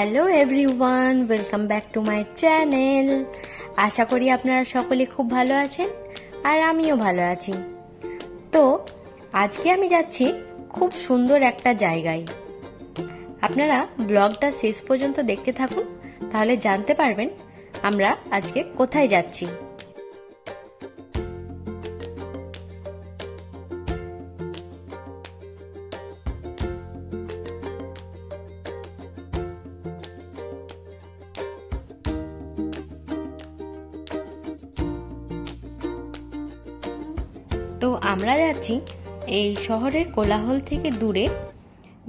Hello everyone, welcome back to my channel. আশা করি আপনারা সকলে খুব ভালো আছেন আর আমিও ভালো আছি। তো আজকে আমি যাচ্ছি খুব সুন্দর একটা জায়গায়। আপনারা ব্লগটা শেষ পর্যন্ত দেখতে থাকুন, তাহলে জানতে পারবেন আমরা আজকে কোথায় যাচ্ছি। তো আমরা যাচ্ছি এই শহরের কোলাহল থেকে দূরে,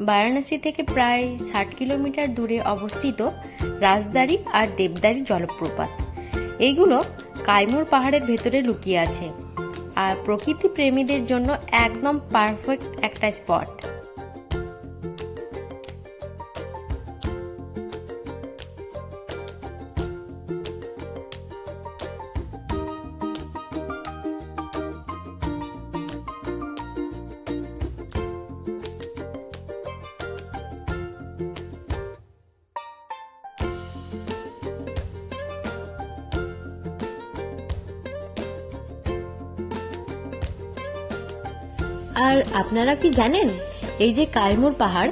বারাণসী থেকে প্রায় 60 কিলোমিটার দূরে অবস্থিত রাজদারি আর দেবদারি জলপ্রপাত। এইগুলো কাইমুর পাহাড়ের ভেতরে লুকিয়ে আছে আর প্রকৃতি প্রেমীদের জন্য একদম পারফেক্ট একটা স্পট। আর আপনারা কি জানেন, এই যে কাইমুর পাহাড়,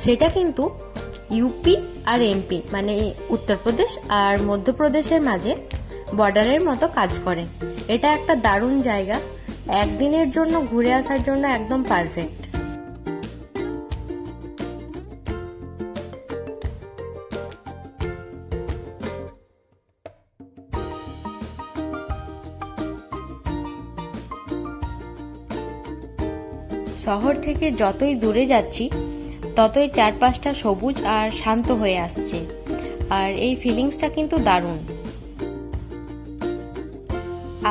সেটা কিন্তু ইউপি আর এমপি মানে উত্তরপ্রদেশ আর মধ্যপ্রদেশের মাঝে বর্ডারের মতো কাজ করে। এটা একটা দারুণ জায়গা, একদিনের জন্য ঘুরে আসার জন্য একদম পারফেক্ট। শহর থেকে যতই দূরে যাচ্ছি ততই চারপাশটা সবুজ আর শান্ত হয়ে আসছে, আর এই ফিলিংসটা কিন্তু দারুণ।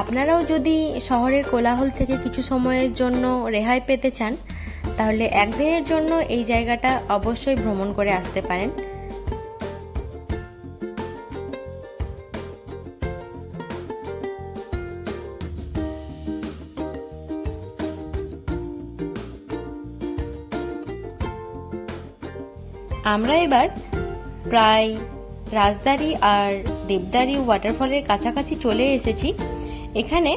আপনারাও যদি শহরের কোলাহল থেকে কিছু সময়ের জন্য রেহাই পেতে চান, তাহলে একদিনের জন্য এই জায়গাটা অবশ্যই ভ্রমণ করে আসতে পারেন। আমরা এবার প্রায় রাজদারি আর দেবদারি ওয়াটারফলের কাছাকাছি চলে এসেছি। এখানে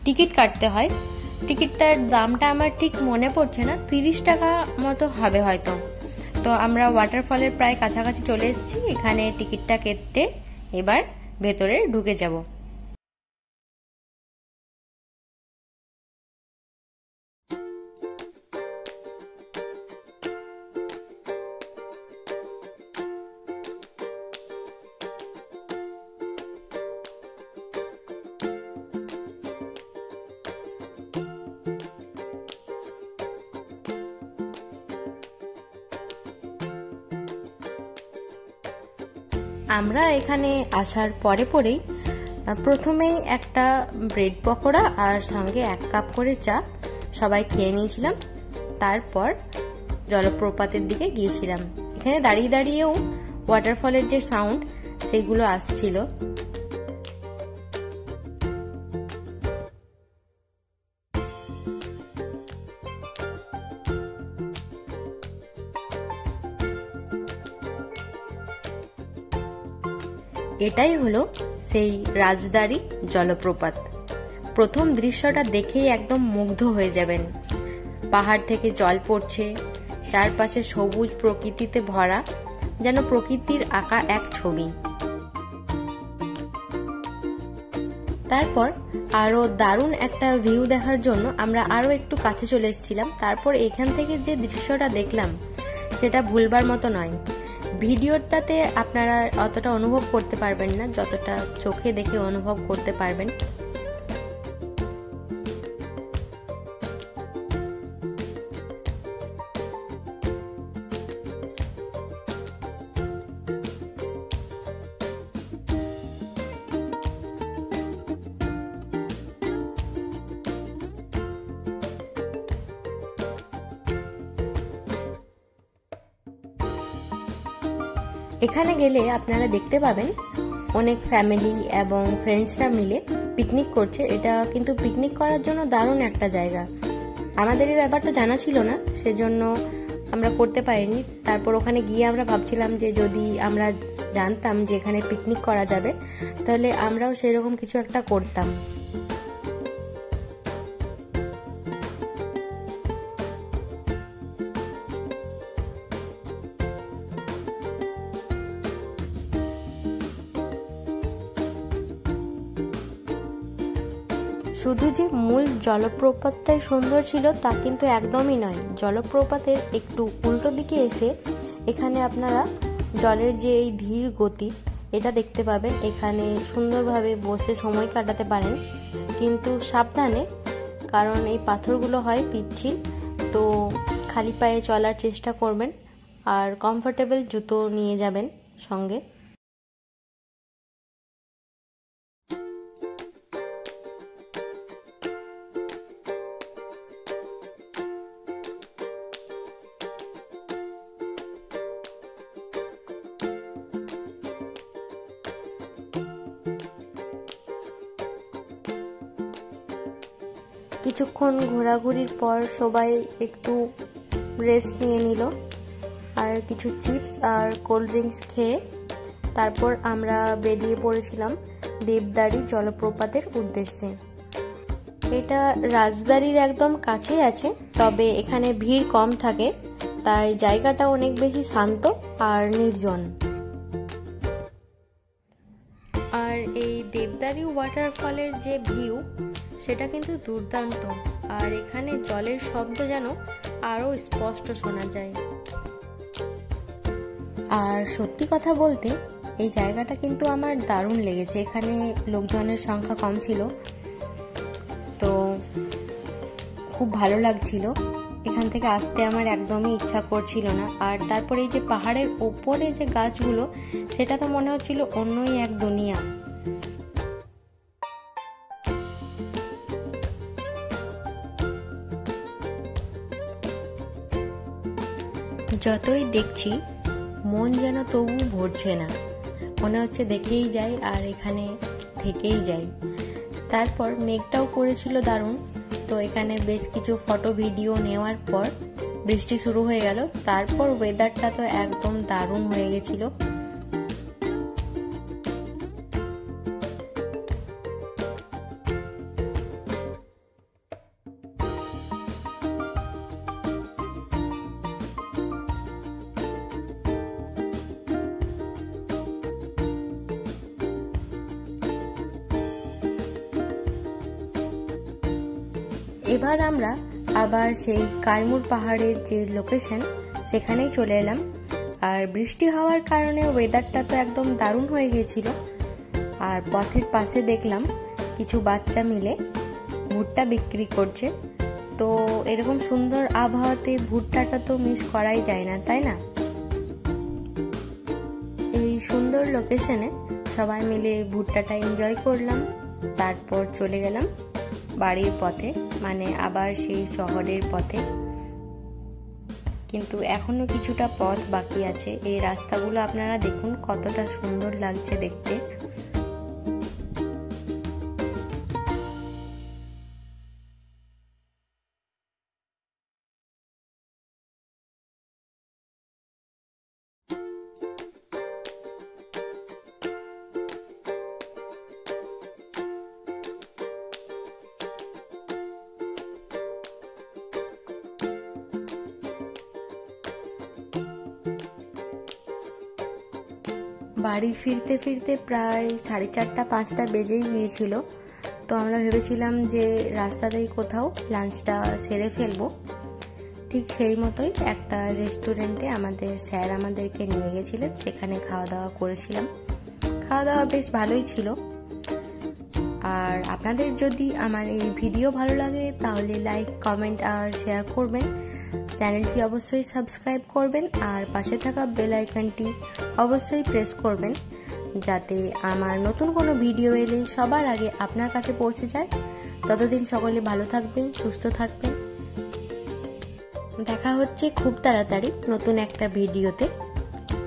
টিকিট কাটতে হয়। টিকিটটার দামটা আমার ঠিক মনে পড়ছে না, 30 টাকা মতো হবে হয়তো। তো আমরা ওয়াটারফলের প্রায় কাছাকাছি চলে এসেছি। এখানে টিকিটটা কেটে এবার ভেতরে ঢুকে যাব। আমরা এখানে আসার পরেই প্রথমেই একটা ব্রেড পকোড়া আর সঙ্গে 1 কাপ করে চা সবাই খেয়ে নিয়েছিলাম। তারপর জলপ্রপাতের দিকে গিয়েছিলাম। এখানে দাঁড়িয়ে দাঁড়িয়েও ওয়াটারফলের যে সাউন্ড সেগুলো আসছিল। এটাই হলো সেই রাজদারি জলপ্রপাত। প্রথম দৃশ্যটা দেখেই একদম মুগ্ধ হয়ে যাবেন। পাহাড় থেকে জল পড়ছে, চারপাশে সবুজ প্রকৃতিতে ভরা, যেন প্রকৃতির আঁকা এক ছবি। তারপর আরো দারুণ একটা ভিউ দেখার জন্য আমরা আরো একটু কাছে চলে এসেছিলাম। তারপর এখান থেকে যে দৃশ্যটা দেখলাম সেটা ভুলবার মতো নয়। ভিডিওটাতে আপনারা অতটা অনুভব করতে পারবেন না যতটা চোখে দেখে অনুভব করতে পারবেন। এখানে গেলে আপনারা দেখতে পাবেন অনেক ফ্যামিলি এবং ফ্রেন্ডসরা মিলে পিকনিক করছে। এটা কিন্তু পিকনিক করার জন্য দারুণ একটা জায়গা। আমাদের এই ব্যাপারটা জানা ছিল না, সেজন্য আমরা করতে পারিনি। তারপর ওখানে গিয়ে আমরা ভাবছিলাম যে যদি আমরা জানতাম যে এখানে পিকনিক করা যাবে তাহলে আমরাও সেরকম কিছু একটা করতাম। শুধু যে মূল জলপ্রপাতটাই সুন্দর ছিল তা কিন্তু একদমই নয়। জলপ্রপাতের একটু উল্টো দিকে এসে এখানে আপনারা জলের যে এই ধীর গতি এটা দেখতে পাবেন। এখানে সুন্দরভাবে বসে সময় কাটাতে পারেন, কিন্তু সাবধানে, কারণ এই পাথরগুলো হয় পিচ্ছিল, তো খালি পায়ে চলার চেষ্টা করবেন আর কমফোর্টেবল জুতো নিয়ে যাবেন সঙ্গে। কিছুক্ষণ ঘোরাঘুরির পর সবাই একটু রেস্ট নিয়ে নিল আর কিছু চিপস আর কোল্ড ড্রিঙ্কস খেয়ে তারপর আমরা বেরিয়ে পড়েছিলাম দেবদারি জলপ্রপাতের উদ্দেশ্যে। এটা রাজদারির একদম কাছেই আছে, তবে এখানে ভিড় কম থাকে, তাই জায়গাটা অনেক বেশি শান্ত আর নির্জন। আর এই দেবদারি ওয়াটারফলের যে ভিউ সেটা কিন্তু দুর্দান্ত, আর এখানে জলের শব্দ যেন আরো স্পষ্ট শোনা যায়। আর সত্যি কথা বলতে এই জায়গাটা কিন্তু আমার দারুণ লেগেছে। এখানে লোকজনের সংখ্যা কম ছিল, তো খুব ভালো লাগছিল। এখান থেকে আসতে আমার একদমই ইচ্ছা করছিল না। আর তারপরে এই যে পাহাড়ের ওপরে যে গাছগুলো, সেটা তো মনে হচ্ছিল অন্যই এক দুনিয়া। যতই দেখছি মন যেন তবু ভরছে না, মনে হচ্ছে দেখেই যাই আর এখানে থেকেই যাই। তারপর মেঘটাও করেছিল দারুণ, তো এখানে বেশ কিছু ফটো ভিডিও নেওয়ার পর বৃষ্টি শুরু হয়ে গেল। তারপর ওয়েদারটা তো একদম দারুণ হয়ে গেছিল। এবার আমরা আবার সেই কাইমুর পাহাড়ের যে লোকেশন সেখানেই চলে এলাম। আর বৃষ্টি হওয়ার কারণে ওয়েদারটা তো একদম দারুণ হয়ে গিয়েছিল। আর পথের পাশে দেখলাম কিছু বাচ্চা মিলে ভুট্টা বিক্রি করছে। তো এরকম সুন্দর আবহাওয়াতে ভুট্টাটা তো মিস করাই যায় না, তাই না? এই সুন্দর লোকেশনে সবাই মিলে ভুট্টাটা এনজয় করলাম। তারপর চলে গেলাম বাড়ির পথে, মানে আবার সেই শহরের পথে। কিন্তু এখনো কিছুটা পথ বাকি আছে। এই রাস্তাগুলো আপনারা দেখুন কতটা সুন্দর লাগছে দেখতে। বাড়ি ফিরতে ফিরতে প্রায় 4:30-5টা বেজেই গিয়েছিল। তো আমরা ভেবেছিলাম যে রাস্তাতেই কোথাও লাঞ্চটা সেরে ফেলবো। ঠিক সেই মতোই একটা রেস্টুরেন্টে আমাদের স্যার আমাদেরকে নিয়ে গেছিলেন, সেখানে খাওয়া দাওয়া করেছিলাম। খাওয়া দাওয়া বেশ ভালোই ছিল। আর আপনাদের যদি আমার এই ভিডিও ভালো লাগে তাহলে লাইক, কমেন্ট আর শেয়ার করবেন। চ্যানেলটি অবশ্যই সাবস্ক্রাইব করবেন আর পাশে থাকা বেল আইকনটি অবশ্যই প্রেস করবেন, যাতে আমার নতুন কোনো ভিডিও এলে সবার আগে আপনার কাছে পৌঁছে যায়। ততদিন সকলে ভালো থাকবেন, সুস্থ থাকবেন। দেখা হচ্ছে খুব তাড়াতাড়ি নতুন একটা ভিডিওতে।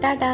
টাটা।